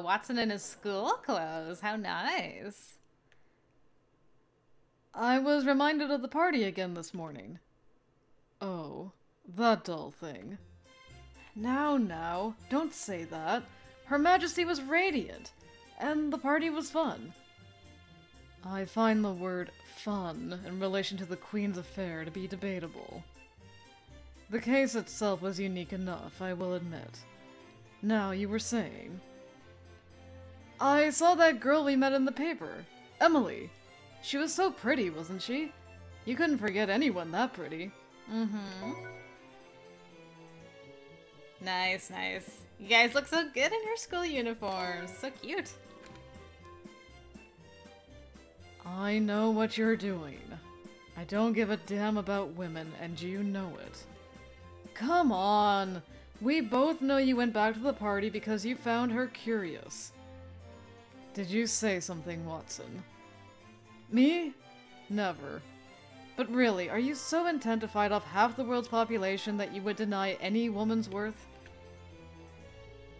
Oh, Watson in his school clothes. How nice. I was reminded of the party again this morning. Oh, that dull thing. Now, don't say that. Her Majesty was radiant, and the party was fun. I find the word fun in relation to the Queen's affair to be debatable. The case itself was unique enough, I will admit. Now, you were saying... I saw that girl we met in the paper, Emily. She was so pretty, wasn't she? You couldn't forget anyone that pretty. Mm-hmm. Nice, nice. You guys look so good in your school uniforms. So cute. I know what you're doing. I don't give a damn about women, and you know it. Come on! We both know you went back to the party because you found her curious. Did you say something, Watson? Me? Never. But really, are you so intent to fight off half the world's population that you would deny any woman's worth?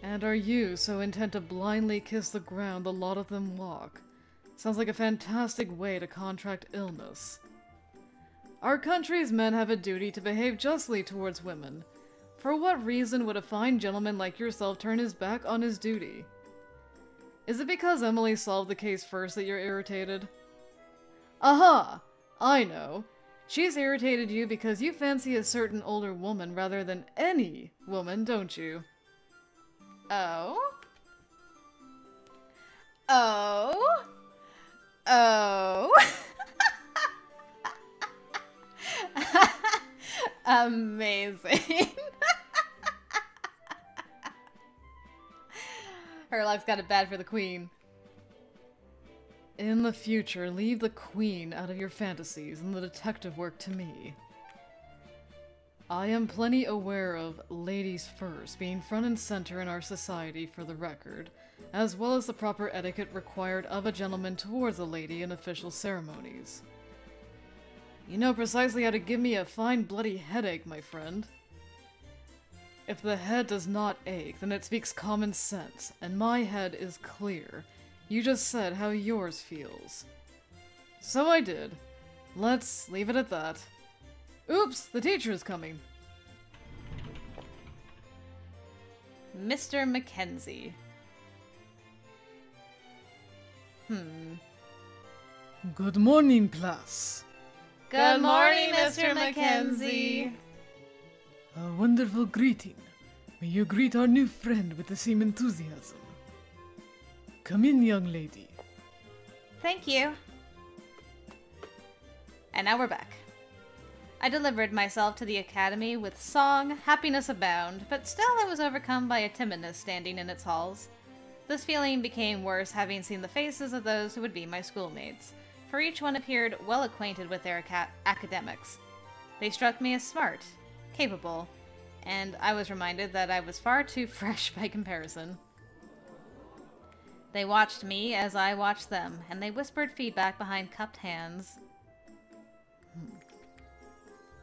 And are you so intent to blindly kiss the ground the lot of them walk? Sounds like a fantastic way to contract illness. Our country's men have a duty to behave justly towards women. For what reason would a fine gentleman like yourself turn his back on his duty? Is it because Emily solved the case first that you're irritated? Aha! I know. She's irritated you because you fancy a certain older woman rather than any woman, don't you? Oh? Oh? Oh? Amazing. Herlock's got it bad for the Queen. In the future, leave the Queen out of your fantasies and the detective work to me. I am plenty aware of ladies first being front and center in our society for the record, as well as the proper etiquette required of a gentleman towards a lady in official ceremonies. You know precisely how to give me a fine bloody headache, my friend. If the head does not ache, then it speaks common sense, and my head is clear. You just said how yours feels. So I did. Let's leave it at that. Oops, the teacher is coming. Mr. Mackenzie. Good morning, class. Good morning, Mr. Mackenzie. A wonderful greeting. May you greet our new friend with the same enthusiasm. Come in, young lady. Thank you. And now we're back. I delivered myself to the academy with song, happiness abound, but still I was overcome by a timidness standing in its halls. This feeling became worse having seen the faces of those who would be my schoolmates, for each one appeared well acquainted with their academics. They struck me as smart, capable, and I was reminded that I was far too fresh by comparison. They watched me as I watched them, and they whispered feedback behind cupped hands.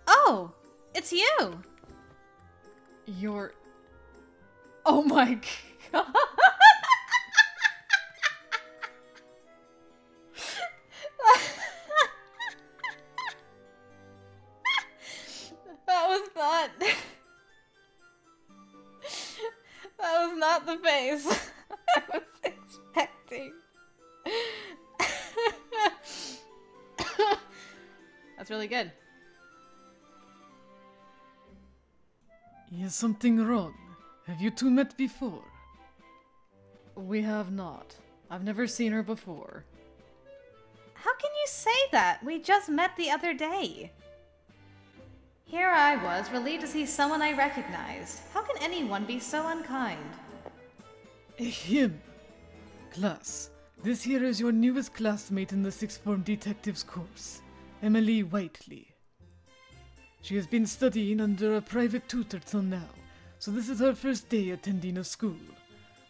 Oh! It's you! You're... Oh my god! That was not... That was not the face I was expecting. That's really good. Is something wrong? Have you two met before? We have not. I've never seen her before. How can you say that? We just met the other day. Here I was, relieved to see someone I recognized. How can anyone be so unkind? Him. Class, this here is your newest classmate in the sixth form detectives course, Emily Whiteley. She has been studying under a private tutor till now, so this is her first day attending a school.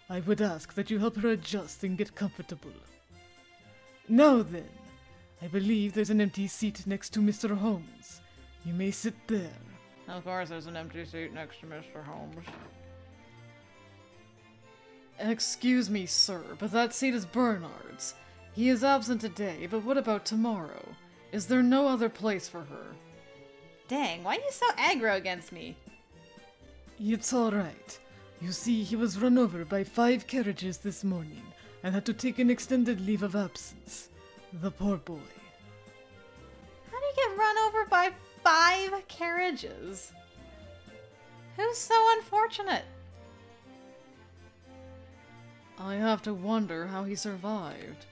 I would ask that you help her adjust and get comfortable. Now then, I believe there's an empty seat next to Mr. Holmes. You may sit there. Of course there's an empty seat next to Mr. Holmes. Excuse me, sir, but that seat is Bernard's. He is absent today, but what about tomorrow? Is there no other place for her? Dang, why are you so aggro against me? It's alright. You see, he was run over by 5 carriages this morning and had to take an extended leave of absence. The poor boy. How do you get run over by 5 carriages? Who's so unfortunate? I have to wonder how he survived.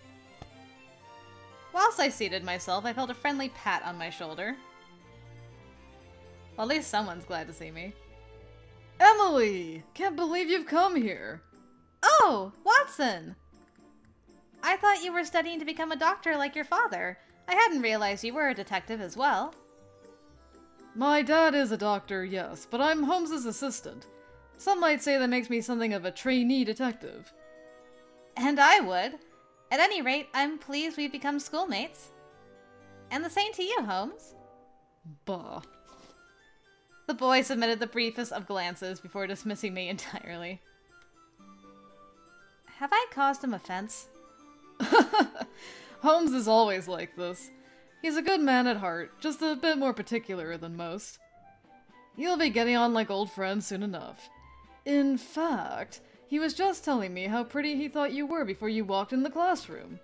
Whilst I seated myself, I felt a friendly pat on my shoulder. Well, at least someone's glad to see me. Emily! Can't believe you've come here! Oh, Watson! I thought you were studying to become a doctor like your father. I hadn't realized you were a detective as well. My dad is a doctor, yes, but I'm Holmes's assistant. Some might say that makes me something of a trainee detective. And I would. At any rate, I'm pleased we've become schoolmates. And the same to you, Holmes. Bah. The boy submitted the briefest of glances before dismissing me entirely. Have I caused him offense? Holmes is always like this. He's a good man at heart, just a bit more particular than most. You'll be getting on like old friends soon enough. In fact, he was just telling me how pretty he thought you were before you walked in the classroom.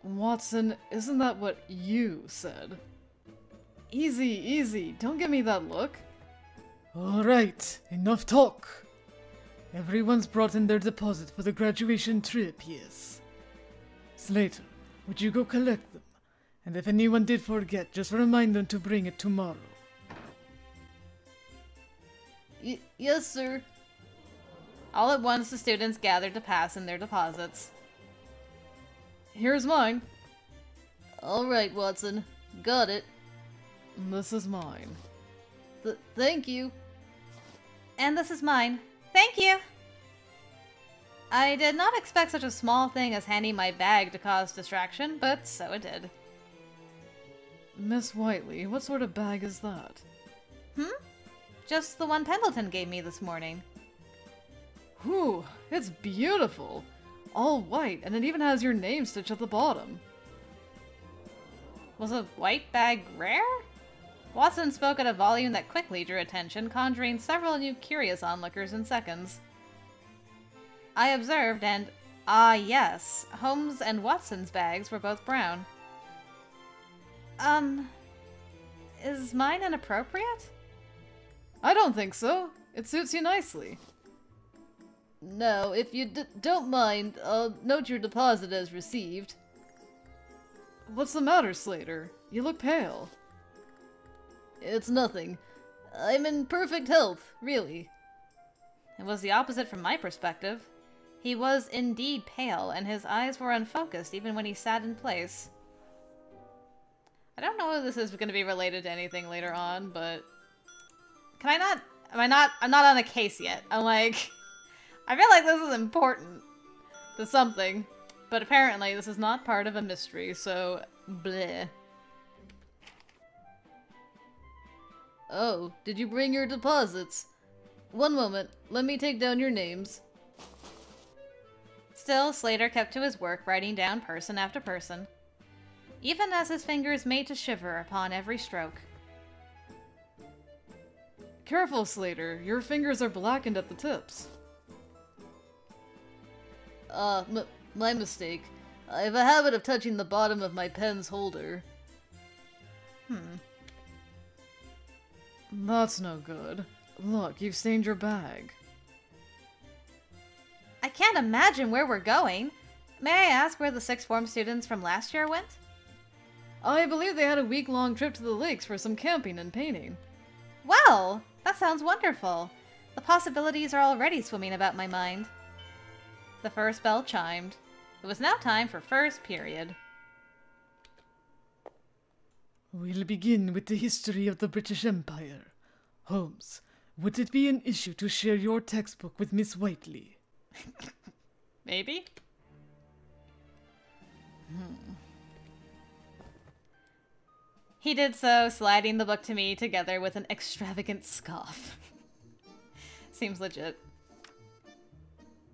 Watson, isn't that what you said? Easy, easy, don't give me that look. Alright, enough talk. Everyone's brought in their deposit for the graduation trip, yes. Slater, would you go collect them? And if anyone did forget, just remind them to bring it tomorrow. Yes, sir. All at once, the students gathered to pass in their deposits. Here's mine. All right, Watson. Got it. This is mine. Thank you. And this is mine. Thank you! I did not expect such a small thing as handing my bag to cause distraction, but so it did. Miss Whiteley, what sort of bag is that? Just the one Pendleton gave me this morning. Whew, it's beautiful! All white, and it even has your name stitched at the bottom. Was a white bag rare? Watson spoke at a volume that quickly drew attention, conjuring several new curious onlookers in seconds. I observed, and yes, Holmes and Watson's bags were both brown. Is mine inappropriate? I don't think so. It suits you nicely. No, if you don't mind, I'll note your deposit as received. What's the matter, Slater? You look pale. It's nothing. I'm in perfect health, really. It was the opposite from my perspective. He was indeed pale, and his eyes were unfocused even when he sat in place. I don't know if this is going to be related to anything later on, but... Can I not... I'm not on a case yet. I'm like... I feel like this is important to something, but apparently this is not part of a mystery, so... bleh. Oh, did you bring your deposits? One moment, let me take down your names. Still, Slater kept to his work, writing down person after person, even as his fingers made to shiver upon every stroke. Careful, Slater. Your fingers are blackened at the tips. My mistake. I have a habit of touching the bottom of my pen's holder. That's no good. Look, you've stained your bag. I can't imagine where we're going. May I ask where the sixth form students from last year went? I believe they had a week-long trip to the lakes for some camping and painting. Well, that sounds wonderful. The possibilities are already swimming about my mind. The first bell chimed. It was now time for first period. We'll begin with the history of the British Empire. Holmes, would it be an issue to share your textbook with Miss Whiteley? Maybe? He did so, sliding the book to me together with an extravagant scoff. Seems legit.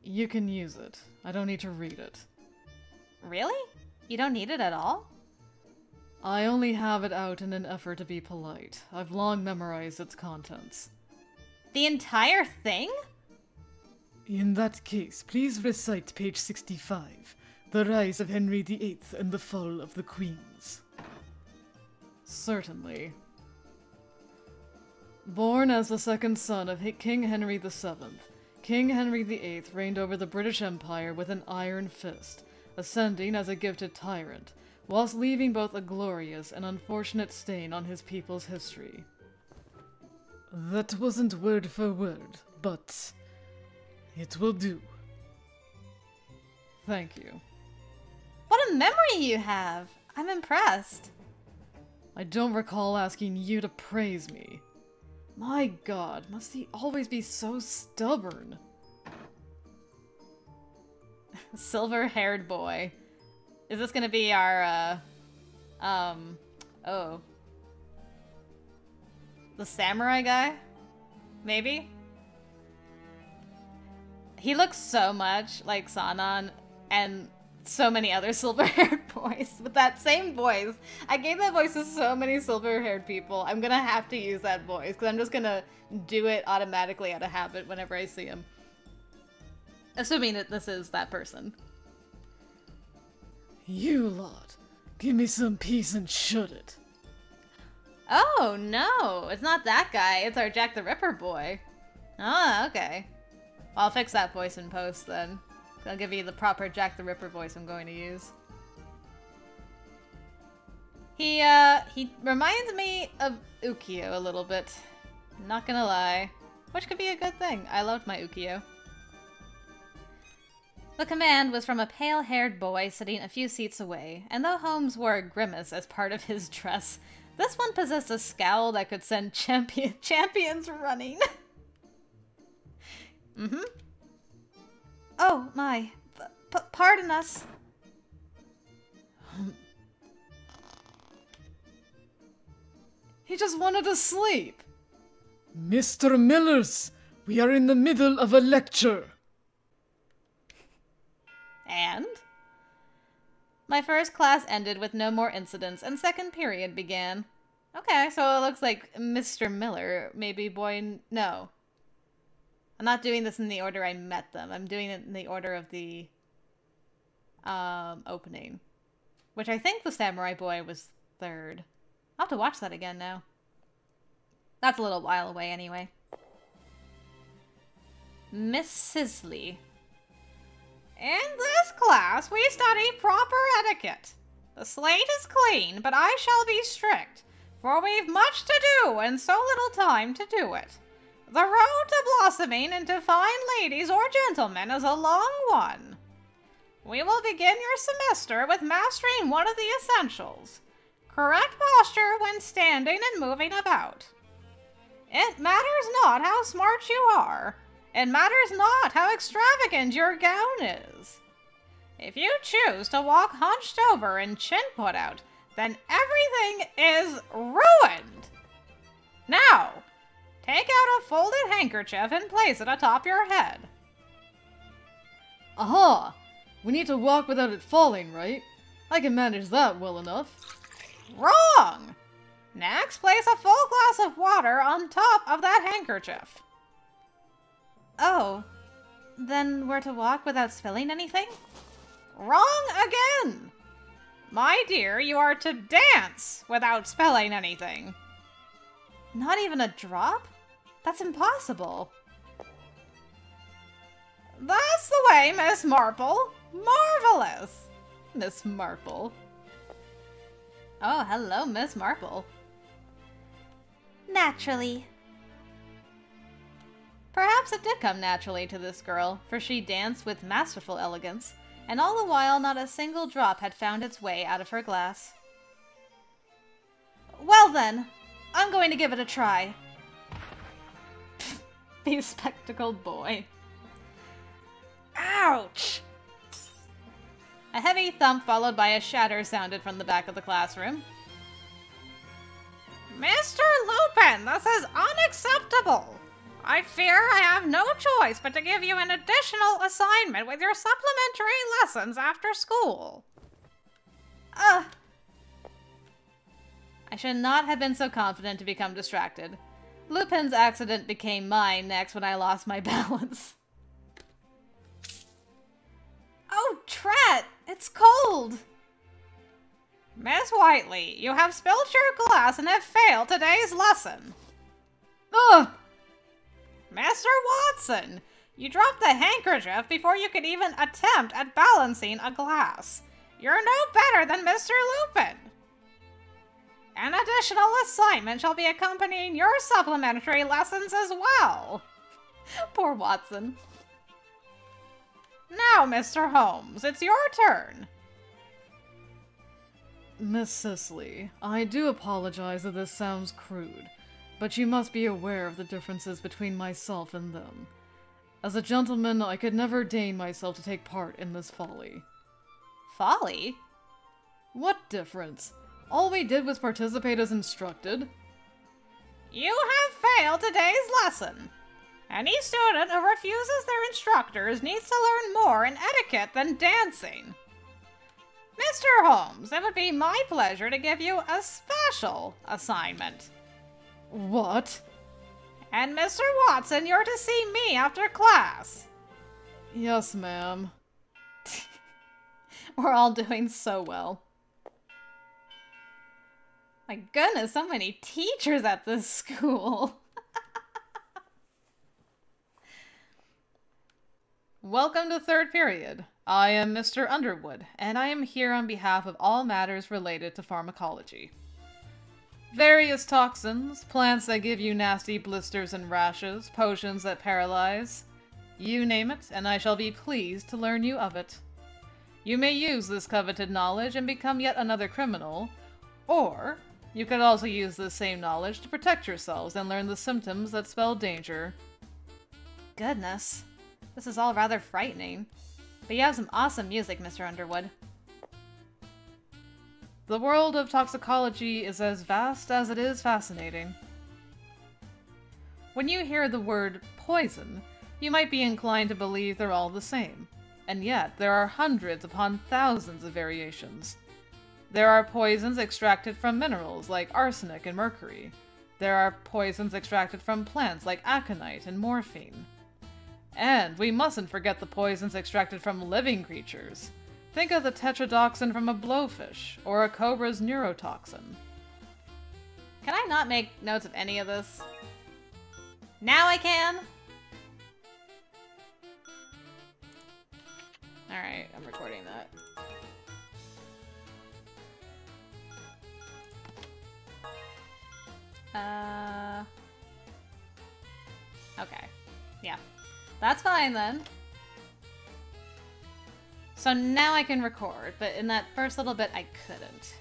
You can use it. I don't need to read it. Really? You don't need it at all? I only have it out in an effort to be polite. I've long memorized its contents. The entire thing? In that case, please recite page 65, The Rise of Henry VIII and the Fall of the Queens. Certainly. Born as the second son of King Henry VII, King Henry VIII reigned over the British Empire with an iron fist, ascending as a gifted tyrant, whilst leaving both a glorious and unfortunate stain on his people's history. That wasn't word for word, but it will do. Thank you. What a memory you have! I'm impressed. I don't recall asking you to praise me. My god, must he always be so stubborn? Silver-haired boy. Is this gonna be our, oh. The samurai guy? Maybe? He looks so much like Sanan and so many other silver-haired boys with that same voice. I gave that voice to so many silver-haired people. I'm gonna have to use that voice because I'm just gonna do it automatically out of habit whenever I see him. Assuming that this is that person. You lot, give me some peace and shut it. Oh, no! It's not that guy. It's our Jack the Ripper boy. Oh, okay. I'll fix that voice in post, then. I'll give you the proper Jack the Ripper voice I'm going to use. He reminds me of Ukiyo a little bit. Not gonna lie. Which could be a good thing. I loved my Ukiyo. The command was from a pale-haired boy sitting a few seats away, and though Holmes wore a grimace as part of his dress, this one possessed a scowl that could send champions running. Mm-hmm. Oh, my. Pardon us. He just wanted to sleep. Mr. Millers, we are in the middle of a lecture. And? My first class ended with no more incidents, and second period began. Okay, so it looks like Mr. Miller, maybe boy... No. I'm not doing this in the order I met them. I'm doing it in the order of the opening. Which I think the samurai boy was third. I'll have to watch that again now. That's a little while away anyway. Miss Sisley. In this class, we study proper etiquette. The slate is clean, but I shall be strict, for we've much to do and so little time to do it. The road to blossoming into fine ladies or gentlemen is a long one. We will begin your semester with mastering one of the essentials. Correct posture when standing and moving about. It matters not how smart you are. It matters not how extravagant your gown is. If you choose to walk hunched over and chin put out, then everything is ruined. Now, take out a folded handkerchief and place it atop your head. Aha! We need to walk without it falling, right? I can manage that well enough. Wrong! Next, place a full glass of water on top of that handkerchief. Oh, then we're to walk without spilling anything? Wrong again! My dear, you are to dance without spilling anything. Not even a drop? That's impossible. That's the way, Miss Marple. Marvelous! Miss Marple. Oh, hello, Miss Marple. Naturally. Perhaps it did come naturally to this girl, for she danced with masterful elegance, and all the while not a single drop had found its way out of her glass. Well then, I'm going to give it a try. Bespectacled boy. Ouch! A heavy thump followed by a shatter sounded from the back of the classroom. Mr. Lupin, this is unacceptable! I fear I have no choice but to give you an additional assignment with your supplementary lessons after school. I should not have been so confident to become distracted. Lupin's accident became mine next when I lost my balance. Oh, Tret! It's cold! Miss Whiteley, you have spilled your glass and have failed today's lesson. Ugh! Mr. Watson, you dropped the handkerchief before you could even attempt at balancing a glass. You're no better than Mr. Lupin. An additional assignment shall be accompanying your supplementary lessons as well. Poor Watson. Now, Mr. Holmes, it's your turn. Miss Cicely, I do apologize that this sounds crude, but you must be aware of the differences between myself and them. As a gentleman, I could never deign myself to take part in this folly. Folly? What difference? All we did was participate as instructed. You have failed today's lesson. Any student who refuses their instructors needs to learn more in etiquette than dancing. Mr. Holmes, it would be my pleasure to give you a special assignment. What? And Mr. Watson, you're to see me after class. Yes, ma'am. We're all doing so well. My goodness, so many teachers at this school. Welcome to third period. I am Mr. Underwood, and I am here on behalf of all matters related to pharmacology. Various toxins, plants that give you nasty blisters and rashes, potions that paralyze. You name it, and I shall be pleased to learn you of it. You may use this coveted knowledge and become yet another criminal, or you could also use this same knowledge to protect yourselves and learn the symptoms that spell danger. Goodness, this is all rather frightening. But you have some awesome music, Mr. Underwood. The world of toxicology is as vast as it is fascinating. When you hear the word poison, you might be inclined to believe they're all the same. And yet, there are hundreds upon thousands of variations. There are poisons extracted from minerals like arsenic and mercury. There are poisons extracted from plants like aconite and morphine. And we mustn't forget the poisons extracted from living creatures. Think of the tetrodotoxin from a blowfish, or a cobra's neurotoxin. Can I not make notes of any of this? Now I can! Alright, I'm recording that. Okay. Yeah. That's fine then. So now I can record, but in that first little bit I couldn't.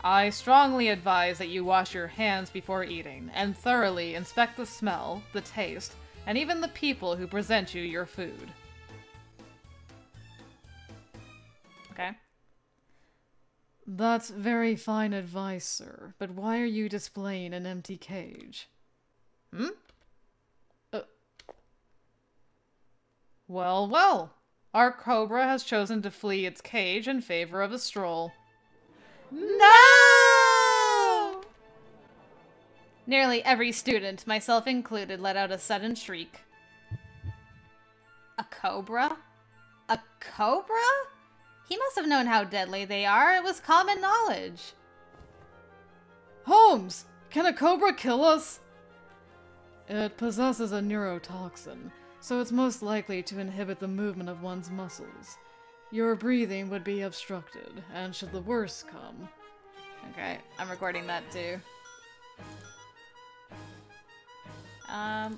I strongly advise that you wash your hands before eating, and thoroughly inspect the smell, the taste, and even the people who present you your food. Okay. That's very fine advice, sir, but why are you displaying an empty cage? Hmm? Well, well. Our cobra has chosen to flee its cage in favor of a stroll. No! Nearly every student, myself included, let out a sudden shriek. A cobra? A cobra? He must have known how deadly they are. It was common knowledge. Holmes! Can a cobra kill us? It possesses a neurotoxin, so it's most likely to inhibit the movement of one's muscles. Your breathing would be obstructed, and should the worst come... Okay, I'm recording that too. I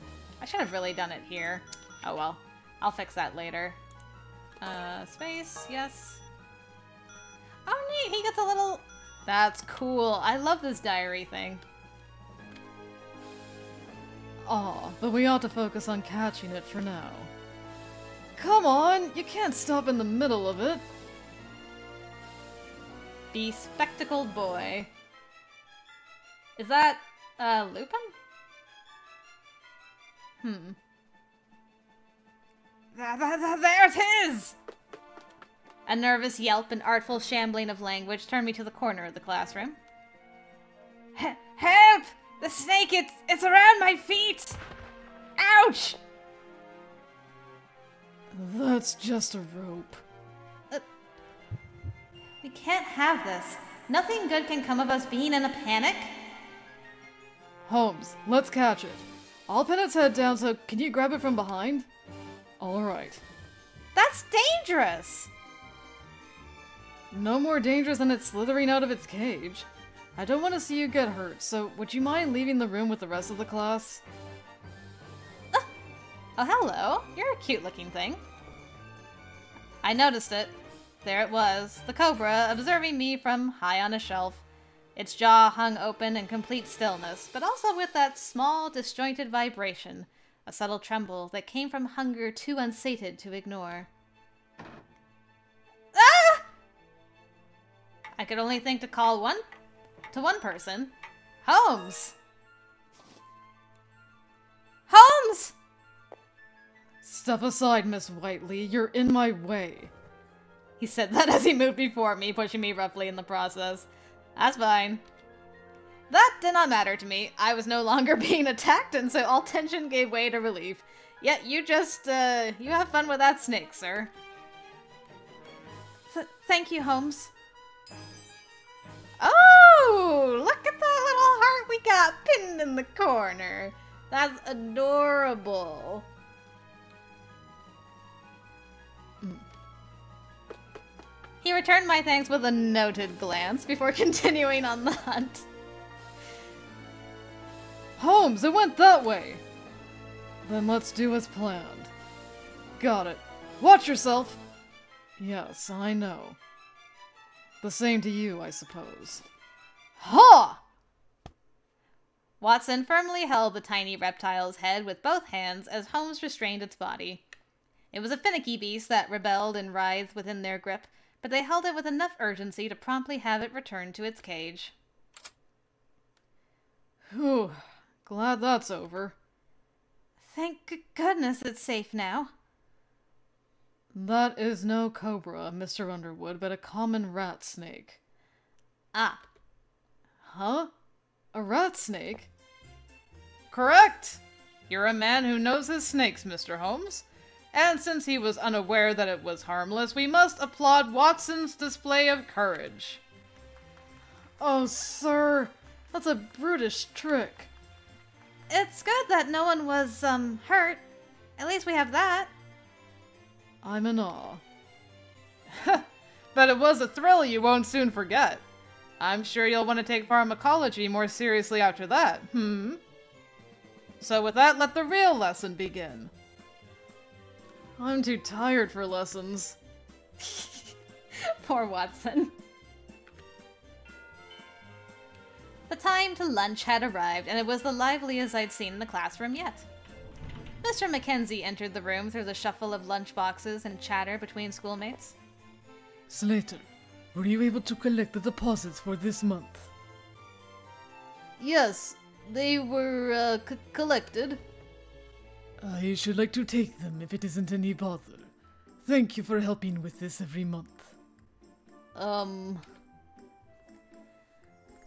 should have really done it here. Oh well, I'll fix that later. Space, yes. Oh neat, he gets a little... That's cool. I love this diary thing. Aw, but we ought to focus on catching it for now. Come on, you can't stop in the middle of it. Bespectacled boy. Is that, Lupin? There it is! A nervous yelp and artful shambling of language turned me to the corner of the classroom. Help! The snake, it's around my feet! Ouch! That's just a rope. We can't have this. Nothing good can come of us being in a panic. Holmes, let's catch it. I'll pin its head down, so can you grab it from behind? Alright. That's dangerous! No more dangerous than it slithering out of its cage. I don't want to see you get hurt, so would you mind leaving the room with the rest of the class? Oh, hello. You're a cute-looking thing. I noticed it. There it was, the cobra, observing me from high on a shelf. Its jaw hung open in complete stillness, but also with that small, disjointed vibration, a subtle tremble that came from hunger too unsated to ignore. Ah! I could only think to call one person. Holmes! Holmes! Step aside, Miss Whiteley. You're in my way. He said that as he moved before me, pushing me roughly in the process. That's fine. That did not matter to me. I was no longer being attacked, and so all tension gave way to relief. Yet you just, you have fun with that snake, sir. Thank you, Holmes. Oh, look at that little heart we got pinned in the corner. That's adorable. He returned my thanks with a noted glance before continuing on the hunt. Holmes, it went that way! Then let's do as planned. Got it. Watch yourself! Yes, I know. The same to you, I suppose. Ha! Watson firmly held the tiny reptile's head with both hands as Holmes restrained its body. It was a finicky beast that rebelled and writhed within their grip, but they held it with enough urgency to promptly have it returned to its cage. Whew. Glad that's over. Thank goodness it's safe now. That is no cobra, Mr. Underwood, but a common rat snake. Ah. Huh? A rat snake? Correct! You're a man who knows his snakes, Mr. Holmes. And since he was unaware that it was harmless, we must applaud Watson's display of courage. Oh, sir, that's a brutish trick. It's good that no one was, hurt. At least we have that. I'm in awe. But it was a thrill you won't soon forget. I'm sure you'll want to take pharmacology more seriously after that, So with that, let the real lesson begin. I'm too tired for lessons. Poor Watson. The time to lunch had arrived, and it was the liveliest I'd seen in the classroom yet. Mr. Mackenzie entered the room through the shuffle of lunchboxes and chatter between schoolmates. Slater, were you able to collect the deposits for this month? Yes, they were, collected. I should like to take them if it isn't any bother. Thank you for helping with this every month.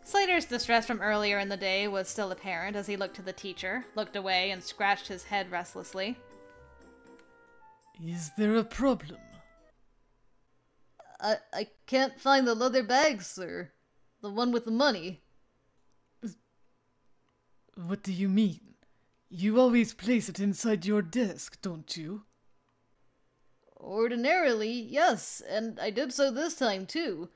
Slater's distress from earlier in the day was still apparent as he looked to the teacher, looked away, and scratched his head restlessly. Is there a problem? I can't find the leather bag, sir. The one with the money. What do you mean? You always place it inside your desk, don't you? Ordinarily, yes, and I did so this time, too.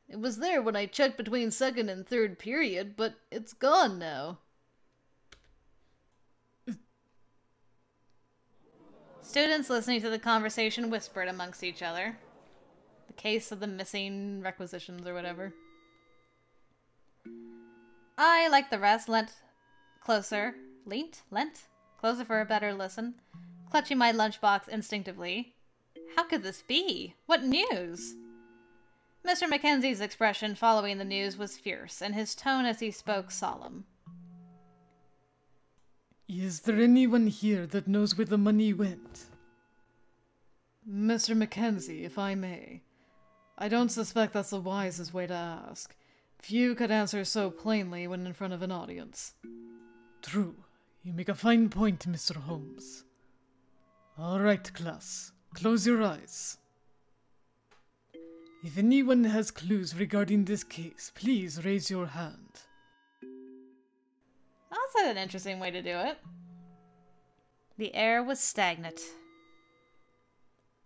It was there when I checked between second and third period, but it's gone now. Students listening to the conversation whispered amongst each other. The case of the missing requisitions or whatever. I, like the rest, leant closer for a better listen, clutching my lunchbox instinctively. How could this be? What news? Mr. Mackenzie's expression following the news was fierce, and his tone as he spoke solemn. Is there anyone here that knows where the money went? Mr. Mackenzie, if I may. I don't suspect that's the wisest way to ask. Few could answer so plainly when in front of an audience. True. You make a fine point, Mr. Holmes. All right, class. Close your eyes. If anyone has clues regarding this case, please raise your hand. That's an interesting way to do it. The air was stagnant.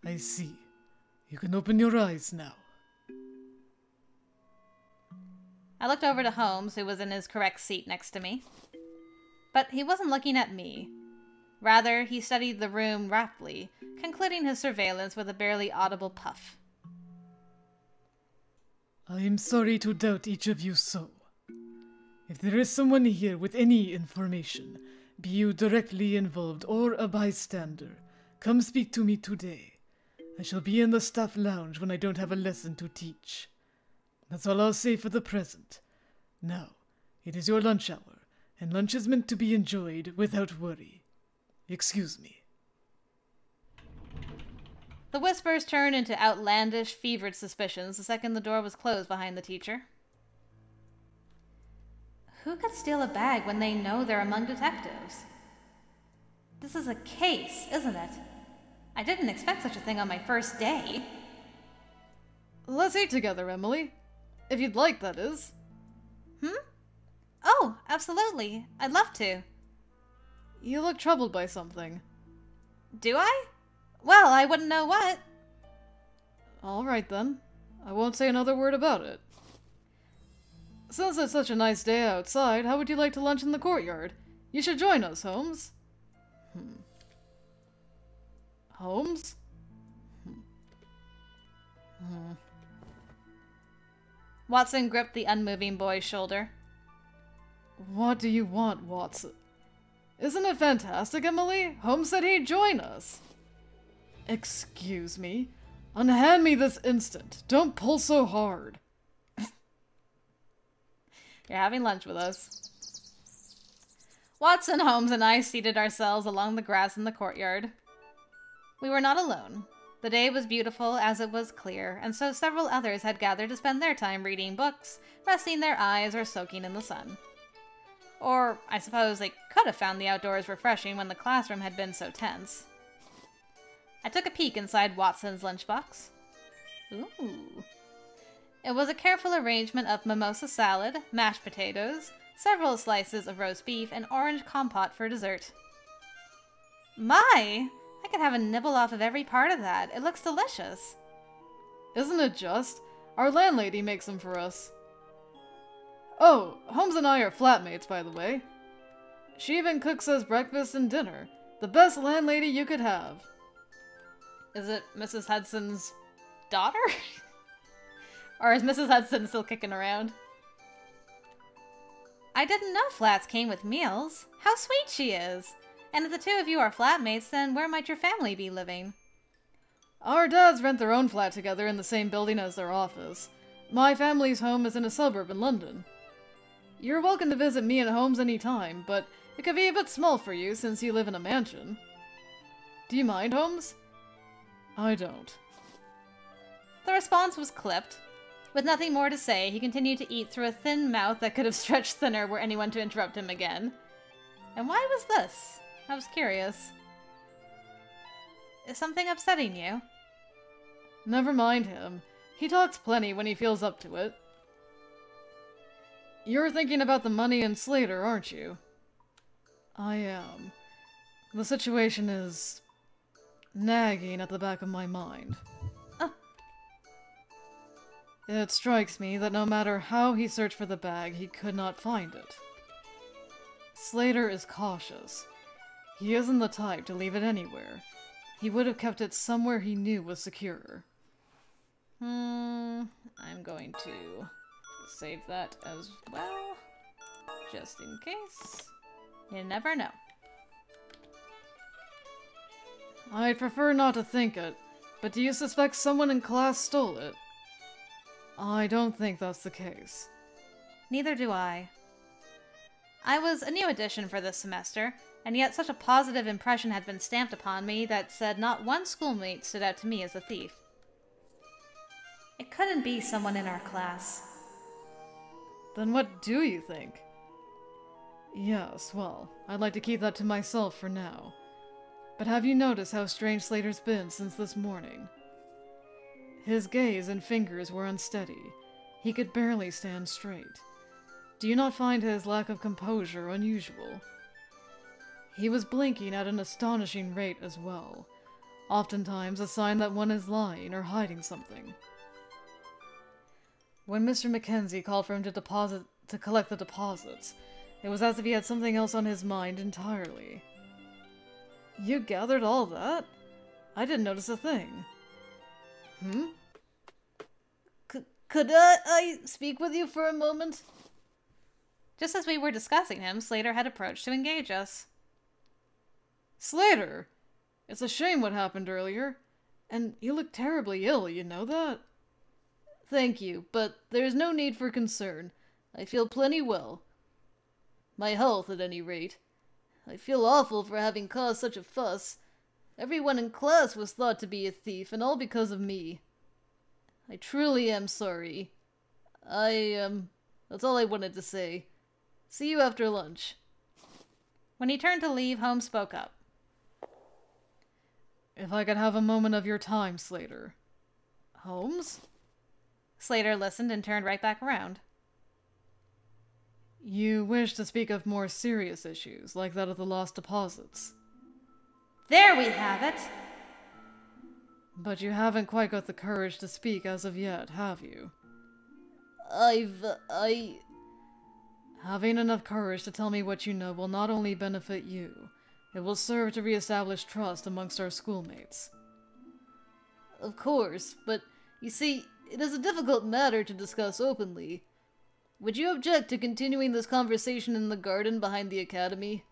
I see. You can open your eyes now. I looked over to Holmes, who was in his correct seat next to me. But he wasn't looking at me. Rather, he studied the room raptly, concluding his surveillance with a barely audible puff. I am sorry to doubt each of you so. If there is someone here with any information, be you directly involved or a bystander, come speak to me today. I shall be in the staff lounge when I don't have a lesson to teach. That's all I'll say for the present. Now, it is your lunch hour, and lunch is meant to be enjoyed without worry. Excuse me. The whispers turned into outlandish, fevered suspicions the second the door was closed behind the teacher. Who could steal a bag when they know they're among detectives? This is a case, isn't it? I didn't expect such a thing on my first day. Let's eat together, Emily. If you'd like, that is. Oh, absolutely. I'd love to. You look troubled by something. Do I? Well, I wouldn't know what. All right, then. I won't say another word about it. Since it's such a nice day outside, how would you like to lunch in the courtyard? You should join us, Holmes. Holmes? Watson gripped the unmoving boy's shoulder. What do you want, Watson? Isn't it fantastic, Emily? Holmes said he'd join us. Excuse me? Unhand me this instant. Don't pull so hard. You're having lunch with us. Watson, Holmes, and I seated ourselves along the grass in the courtyard. We were not alone. The day was beautiful as it was clear, and so several others had gathered to spend their time reading books, resting their eyes, or soaking in the sun. Or, I suppose they could have found the outdoors refreshing when the classroom had been so tense. I took a peek inside Watson's lunchbox. Ooh. It was a careful arrangement of mimosa salad, mashed potatoes, several slices of roast beef, and orange compote for dessert. My! I could have a nibble off of every part of that. It looks delicious. Isn't it just? Our landlady makes them for us. Oh, Holmes and I are flatmates, by the way. She even cooks us breakfast and dinner. The best landlady you could have. Is it Mrs. Hudson's daughter? Or is Mrs. Hudson still kicking around? I didn't know flats came with meals. How sweet she is. And if the two of you are flatmates, then where might your family be living? Our dads rent their own flat together in the same building as their office. My family's home is in a suburb in London. You're welcome to visit me and Holmes any time, but it could be a bit small for you since you live in a mansion. Do you mind, Holmes? I don't. The response was clipped. With nothing more to say, he continued to eat through a thin mouth that could have stretched thinner were anyone to interrupt him again. And why was this? I was curious. Is something upsetting you? Never mind him. He talks plenty when he feels up to it. You're thinking about the money and Slater, aren't you? I am. The situation is nagging at the back of my mind. It strikes me that no matter how he searched for the bag, he could not find it. Slater is cautious. He isn't the type to leave it anywhere. He would have kept it somewhere he knew was secure. I'm going to save that as well, just in case. You never know. I'd prefer not to think it, but do you suspect someone in class stole it? I don't think that's the case. Neither do I. I was a new addition for this semester, and yet such a positive impression had been stamped upon me that said not one schoolmate stood out to me as a thief. It couldn't be someone in our class. Then what do you think? Yes, well, I'd like to keep that to myself for now. But have you noticed how strange Slater's been since this morning? His gaze and fingers were unsteady. He could barely stand straight. Do you not find his lack of composure unusual? He was blinking at an astonishing rate as well, oftentimes a sign that one is lying or hiding something. When Mr. Mackenzie called for him to collect the deposits, it was as if he had something else on his mind entirely. You gathered all that? I didn't notice a thing. Could I speak with you for a moment? Just as we were discussing him, Slater had approached to engage us. Slater! It's a shame what happened earlier. And you look terribly ill, you know that? Thank you, but there's no need for concern. I feel plenty well. My health, at any rate. I feel awful for having caused such a fuss. Everyone in class was thought to be a thief, and all because of me. I truly am sorry. That's all I wanted to say. See you after lunch. When he turned to leave, Holmes spoke up. If I could have a moment of your time, Slater. Holmes? Slater listened and turned right back around. You wish to speak of more serious issues, like that of the lost deposits. There we have it! But you haven't quite got the courage to speak as of yet, have you? Having enough courage to tell me what you know will not only benefit you, it will serve to reestablish trust amongst our schoolmates. Of course, but you see, it is a difficult matter to discuss openly. Would you object to continuing this conversation in the garden behind the academy?